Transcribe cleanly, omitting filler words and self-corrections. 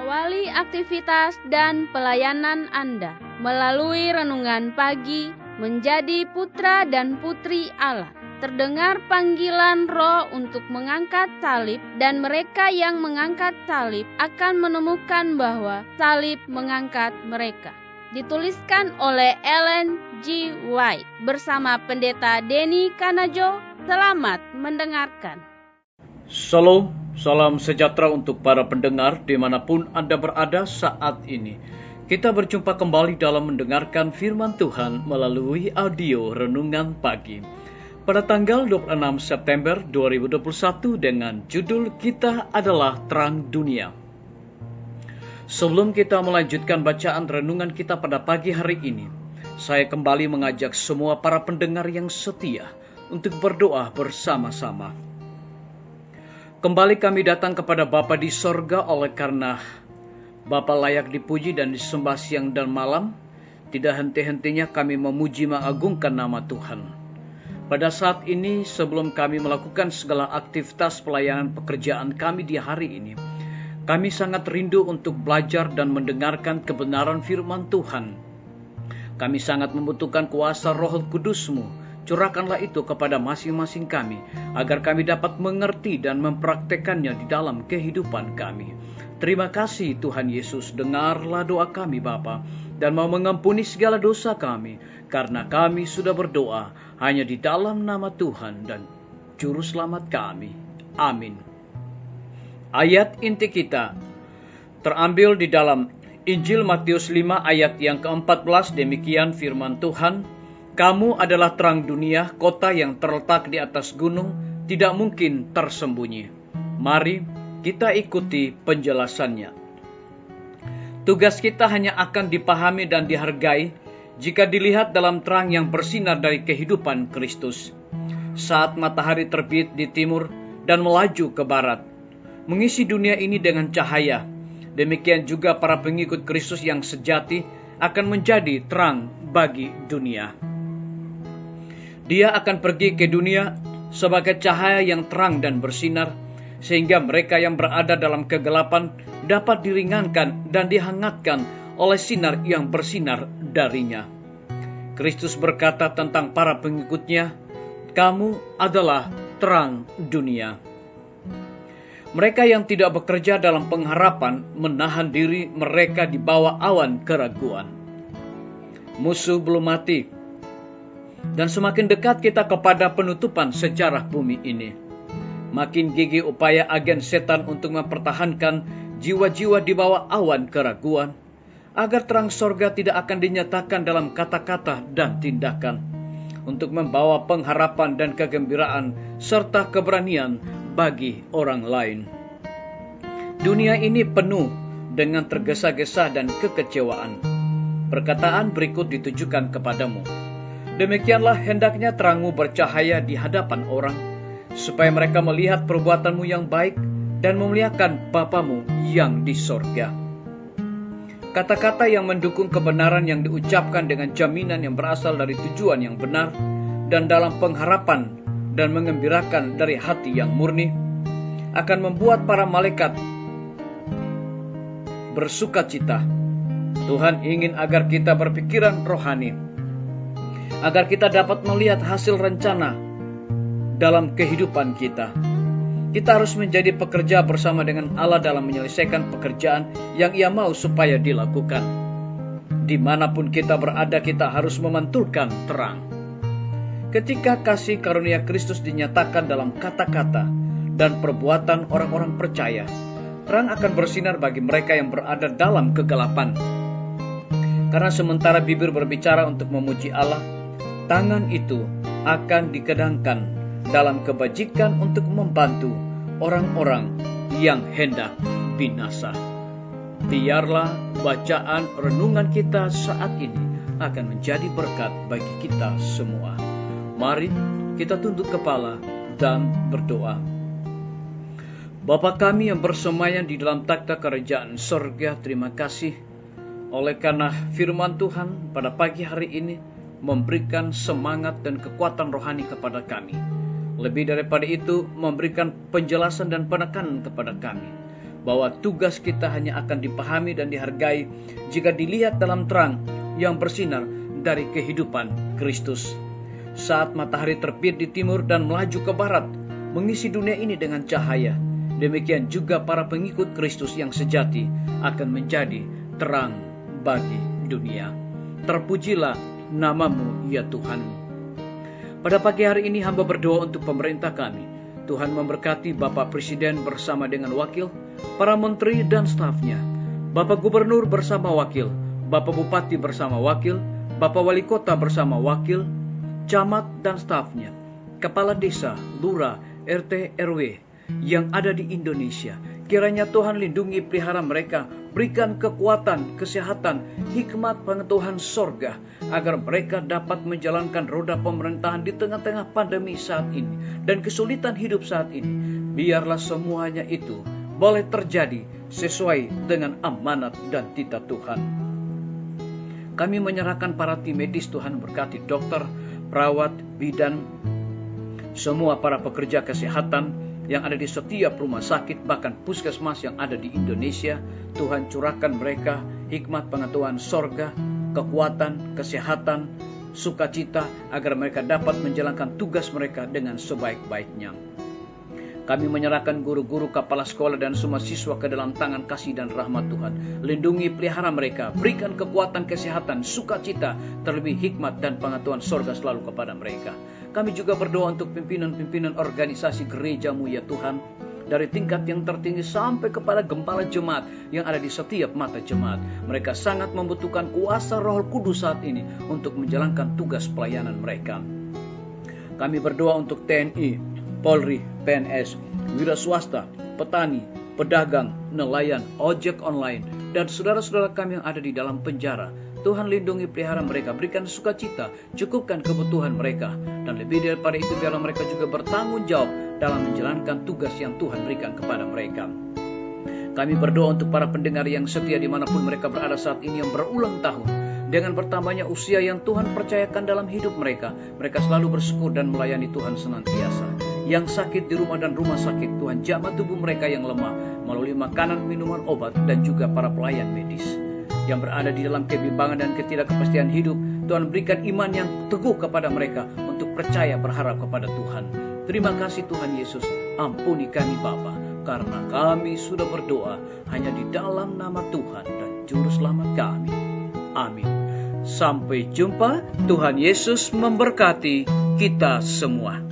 Awali aktivitas dan pelayanan Anda melalui renungan pagi menjadi putra dan putri Allah. Terdengar panggilan Roh untuk mengangkat salib, dan mereka yang mengangkat salib akan menemukan bahwa salib mengangkat mereka. Dituliskan oleh Ellen G. White bersama Pendeta Denny Kanajo. Selamat mendengarkan. Shalom, salam sejahtera untuk para pendengar dimanapun Anda berada saat ini. Kita berjumpa kembali dalam mendengarkan firman Tuhan melalui audio Renungan Pagi pada tanggal 26 September 2021 dengan judul Kita Adalah Terang Dunia. Sebelum kita melanjutkan bacaan renungan kita pada pagi hari ini, saya kembali mengajak semua para pendengar yang setia untuk berdoa bersama-sama. Kembali kami datang kepada Bapa di sorga oleh karena Bapa layak dipuji dan disembah siang dan malam. Tidak henti-hentinya kami memuji mengagungkan nama Tuhan. Pada saat ini, sebelum kami melakukan segala aktivitas pelayanan pekerjaan kami di hari ini, kami sangat rindu untuk belajar dan mendengarkan kebenaran firman Tuhan. Kami sangat membutuhkan kuasa Roh Kudus-Mu. Curahkanlah itu kepada masing-masing kami, agar kami dapat mengerti dan mempraktekannya di dalam kehidupan kami. Terima kasih Tuhan Yesus, dengarlah doa kami Bapa, dan mau mengampuni segala dosa kami, karena kami sudah berdoa hanya di dalam nama Tuhan dan Juru Selamat kami. Amin. Ayat inti kita terambil di dalam Injil Matius 5 ayat yang ke-14, demikian firman Tuhan. Kamu adalah terang dunia, kota yang terletak di atas gunung, tidak mungkin tersembunyi. Mari kita ikuti penjelasannya. Tugas kita hanya akan dipahami dan dihargai jika dilihat dalam terang yang bersinar dari kehidupan Kristus. Saat matahari terbit di timur dan melaju ke barat, mengisi dunia ini dengan cahaya, demikian juga para pengikut Kristus yang sejati akan menjadi terang bagi dunia. Dia akan pergi ke dunia sebagai cahaya yang terang dan bersinar, sehingga mereka yang berada dalam kegelapan dapat diringankan dan dihangatkan oleh sinar yang bersinar darinya. Kristus berkata tentang para pengikutnya, "Kamu adalah terang dunia." Mereka yang tidak bekerja dalam pengharapan menahan diri mereka di bawah awan keraguan. Musuh belum mati, dan semakin dekat kita kepada penutupan sejarah bumi ini, makin gigih upaya agen setan untuk mempertahankan jiwa-jiwa di bawah awan keraguan, agar terang sorga tidak akan dinyatakan dalam kata-kata dan tindakan, untuk membawa pengharapan dan kegembiraan serta keberanian bagi orang lain. Dunia ini penuh dengan tergesa-gesa dan kekecewaan. Perkataan berikut ditujukan kepadamu. Demikianlah hendaknya terangmu bercahaya di hadapan orang, supaya mereka melihat perbuatanmu yang baik dan memuliakan Bapamu yang di sorga. Kata-kata yang mendukung kebenaran yang diucapkan dengan jaminan yang berasal dari tujuan yang benar dan dalam pengharapan dan mengembirakan dari hati yang murni akan membuat para malaikat bersukacita. Tuhan ingin agar kita berpikiran rohani, agar kita dapat melihat hasil rencana dalam kehidupan kita. Kita harus menjadi pekerja bersama dengan Allah dalam menyelesaikan pekerjaan yang Ia mau supaya dilakukan. Dimanapun kita berada, kita harus memantulkan terang. Ketika kasih karunia Kristus dinyatakan dalam kata-kata dan perbuatan orang-orang percaya, terang akan bersinar bagi mereka yang berada dalam kegelapan. Karena sementara bibir berbicara untuk memuji Allah, tangan itu akan dikedangkan dalam kebajikan untuk membantu orang-orang yang hendak binasa. Biarlah bacaan renungan kita saat ini akan menjadi berkat bagi kita semua. Mari kita tunduk kepala dan berdoa. Bapa kami yang bersemayam di dalam takhta kerajaan sorga, terima kasih oleh karena firman Tuhan pada pagi hari ini memberikan semangat dan kekuatan rohani kepada kami. Lebih daripada itu, memberikan penjelasan dan penekanan kepada kami bahwa tugas kita hanya akan dipahami dan dihargai jika dilihat dalam terang yang bersinar dari kehidupan Kristus. Saat matahari terbit di timur dan melaju ke barat, mengisi dunia ini dengan cahaya, demikian juga para pengikut Kristus yang sejati akan menjadi terang bagi dunia. Terpujilah namamu ya Tuhan. Pada pagi hari ini hamba berdoa untuk pemerintah kami. Tuhan memberkati Bapak Presiden bersama dengan wakil, para menteri dan stafnya, Bapak Gubernur bersama wakil, Bapak Bupati bersama wakil, Bapak Wali Kota bersama wakil, camat dan stafnya, kepala desa, lurah, RT, RW yang ada di Indonesia. Kiranya Tuhan lindungi pelihara mereka, berikan kekuatan, kesehatan, hikmat pengetahuan sorga, agar mereka dapat menjalankan roda pemerintahan di tengah-tengah pandemi saat ini dan kesulitan hidup saat ini. Biarlah semuanya itu boleh terjadi sesuai dengan amanat dan titah Tuhan. Kami menyerahkan para tim medis, Tuhan berkati dokter, perawat, bidan, semua para pekerja kesehatan yang ada di setiap rumah sakit, bahkan puskesmas yang ada di Indonesia. Tuhan curahkan mereka hikmat pengetahuan sorga, kekuatan, kesehatan, sukacita, agar mereka dapat menjalankan tugas mereka dengan sebaik-baiknya. Kami menyerahkan guru-guru, kepala sekolah dan semua siswa ke dalam tangan kasih dan rahmat Tuhan. Lindungi pelihara mereka, berikan kekuatan, kesehatan, sukacita, terlebih hikmat dan pengetahuan sorga selalu kepada mereka. Kami juga berdoa untuk pimpinan-pimpinan organisasi gerejamu ya Tuhan, dari tingkat yang tertinggi sampai kepada gembala jemaat yang ada di setiap mata jemaat. Mereka sangat membutuhkan kuasa Roh Kudus saat ini untuk menjalankan tugas pelayanan mereka. Kami berdoa untuk TNI, Polri, PNS, wira swasta, petani, pedagang, nelayan, ojek online, dan saudara-saudara kami yang ada di dalam penjara. Tuhan lindungi pelihara mereka, berikan sukacita, cukupkan kebutuhan mereka, dan lebih daripada itu biarlah mereka juga bertanggung jawab dalam menjalankan tugas yang Tuhan berikan kepada mereka. Kami berdoa untuk para pendengar yang setia dimanapun mereka berada saat ini yang berulang tahun. Dengan bertambahnya usia yang Tuhan percayakan dalam hidup mereka, mereka selalu bersyukur dan melayani Tuhan senantiasa. Yang sakit di rumah dan rumah sakit, Tuhan jamah tubuh mereka yang lemah melalui makanan, minuman, obat, dan juga para pelayan medis yang berada di dalam kebimbangan dan ketidakpastian hidup. Tuhan berikan iman yang teguh kepada mereka untuk percaya berharap kepada Tuhan. Terima kasih Tuhan Yesus, ampuni kami Bapa, karena kami sudah berdoa hanya di dalam nama Tuhan dan Juru Selamat kami. Amin. Sampai jumpa. Tuhan Yesus memberkati kita semua.